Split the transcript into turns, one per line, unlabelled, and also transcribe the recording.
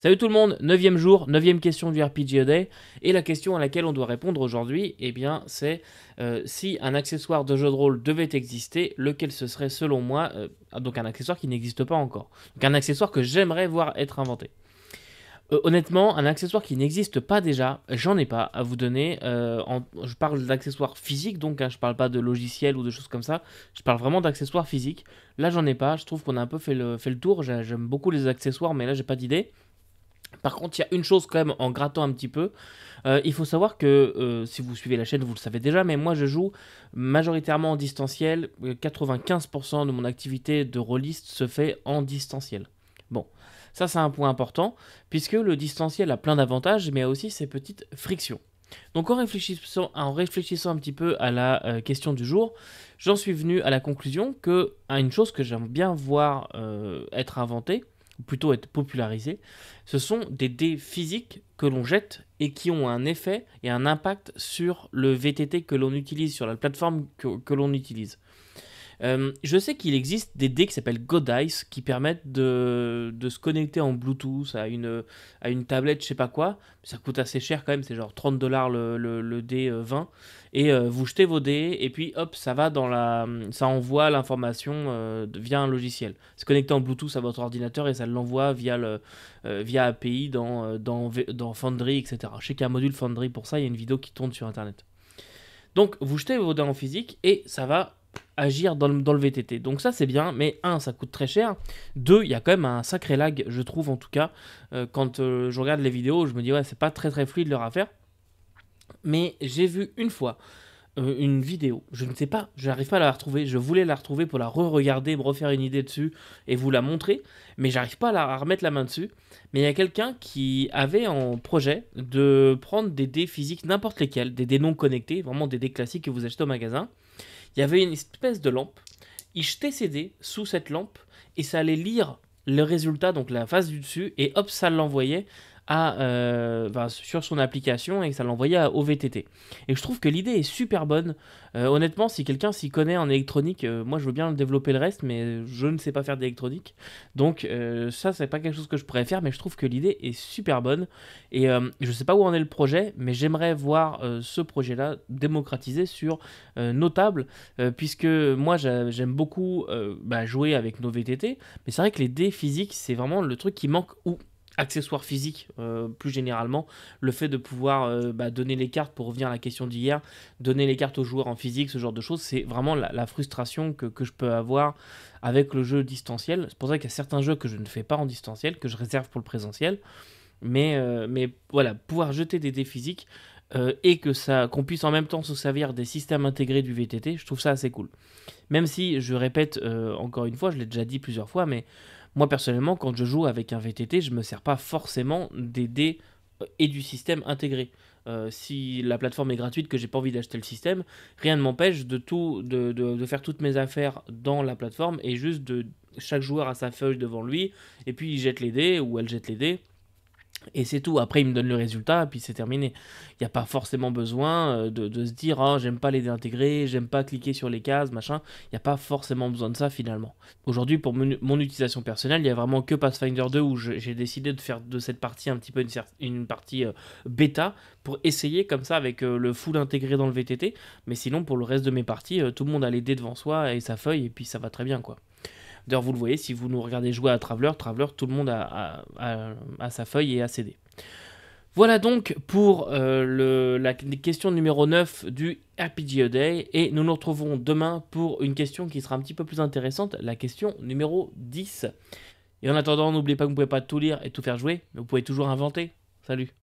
Salut tout le monde, 9e jour, 9e question du RPG A Day, et la question à laquelle on doit répondre aujourd'hui, eh bien, c'est si un accessoire de jeu de rôle devait exister, lequel ce serait selon moi, donc un accessoire qui n'existe pas encore, donc un accessoire que j'aimerais voir être inventé. Honnêtement, un accessoire qui n'existe pas déjà, j'en ai pas à vous donner. Je parle d'accessoires physiques, donc je parle pas de logiciels ou de choses comme ça. Je parle vraiment d'accessoires physiques. Là, j'en ai pas. Je trouve qu'on a un peu fait le tour. J'aime beaucoup les accessoires, mais là, j'ai pas d'idée. Par contre, il y a une chose quand même en grattant un petit peu. Il faut savoir que si vous suivez la chaîne, vous le savez déjà, mais moi je joue majoritairement en distanciel. 95% de mon activité de rôliste se fait en distanciel. Bon, ça c'est un point important, puisque le distanciel a plein d'avantages, mais a aussi ses petites frictions. Donc en réfléchissant un petit peu à la question du jour, j'en suis venu à la conclusion que à une chose que j'aime bien voir être inventée, ou plutôt être popularisée, ce sont des dés physiques que l'on jette et qui ont un effet et un impact sur le VTT que l'on utilise, sur la plateforme que l'on utilise. Je sais qu'il existe des dés qui s'appellent GoDice qui permettent de se connecter en Bluetooth à une tablette, je sais pas quoi. Ça coûte assez cher quand même, c'est genre 30$ le dé 20. Et vous jetez vos dés et puis hop, ça envoie l'information via un logiciel. C'est connecté en Bluetooth à votre ordinateur et ça l'envoie via API dans Foundry, etc. Je sais qu'il y a un module Foundry pour ça, il y a une vidéo qui tourne sur internet. Donc vous jetez vos dés en physique et ça va agir dans le VTT. Donc ça c'est bien, mais un, ça coûte très cher. Deux, il y a quand même un sacré lag, je trouve en tout cas. Quand je regarde les vidéos, je me dis ouais, c'est pas très très fluide leur affaire. Mais j'ai vu une fois une vidéo, je ne sais pas, je n'arrive pas à la retrouver, je voulais la retrouver pour la re-regarder, me refaire une idée dessus et vous la montrer, mais j'arrive pas à remettre la main dessus. Mais il y a quelqu'un qui avait en projet de prendre des dés physiques, n'importe lesquels, des dés non connectés, vraiment des dés classiques que vous achetez au magasin. Il y avait une espèce de lampe, il jetait ses dés sous cette lampe et ça allait lire le résultat, donc la face du dessus, et hop, ça l'envoyait sur son application et ça l'envoyait au VTT. Et je trouve que l'idée est super bonne. Honnêtement, si quelqu'un s'y connaît en électronique, moi je veux bien développer le reste, mais je ne sais pas faire d'électronique. Donc ça, c'est pas quelque chose que je pourrais faire, mais je trouve que l'idée est super bonne. Et je sais pas où en est le projet, mais j'aimerais voir ce projet-là démocratisé sur nos tables, puisque moi j'aime beaucoup jouer avec nos VTT, mais c'est vrai que les dés physiques, c'est vraiment le truc qui manque, ou accessoires physiques plus généralement, le fait de pouvoir donner les cartes, pour revenir à la question d'hier, donner les cartes aux joueurs en physique, ce genre de choses, c'est vraiment la frustration que je peux avoir avec le jeu distanciel. C'est pour ça qu'il y a certains jeux que je ne fais pas en distanciel, que je réserve pour le présentiel, mais voilà, pouvoir jeter des dés physiques et qu'on puisse en même temps se servir des systèmes intégrés du VTT, je trouve ça assez cool. Même si, je répète encore une fois, je l'ai déjà dit plusieurs fois, mais moi personnellement, quand je joue avec un VTT, je ne me sers pas forcément des dés et du système intégré. Si la plateforme est gratuite, que j'ai pas envie d'acheter le système, rien ne m'empêche de faire toutes mes affaires dans la plateforme et juste chaque joueur a sa feuille devant lui et puis il jette les dés ou elle jette les dés. Et c'est tout. Après, il me donne le résultat, puis c'est terminé. Il n'y a pas forcément besoin de se dire oh, j'aime pas les déintégrer, j'aime pas cliquer sur les cases, machin. Il n'y a pas forcément besoin de ça finalement. Aujourd'hui, pour mon utilisation personnelle, il n'y a vraiment que Pathfinder 2 où j'ai décidé de faire de cette partie un petit peu une partie bêta pour essayer comme ça avec le full intégré dans le VTT. Mais sinon, pour le reste de mes parties, tout le monde a les dés devant soi et sa feuille, et puis ça va très bien quoi. D'ailleurs, vous le voyez, si vous nous regardez jouer à Traveler, tout le monde a sa feuille et a ses dés. Voilà donc pour la question numéro 9 du RPG A Day. Et nous nous retrouvons demain pour une question qui sera un petit peu plus intéressante, la question numéro 10. Et en attendant, n'oubliez pas que vous ne pouvez pas tout lire et tout faire jouer, mais vous pouvez toujours inventer. Salut!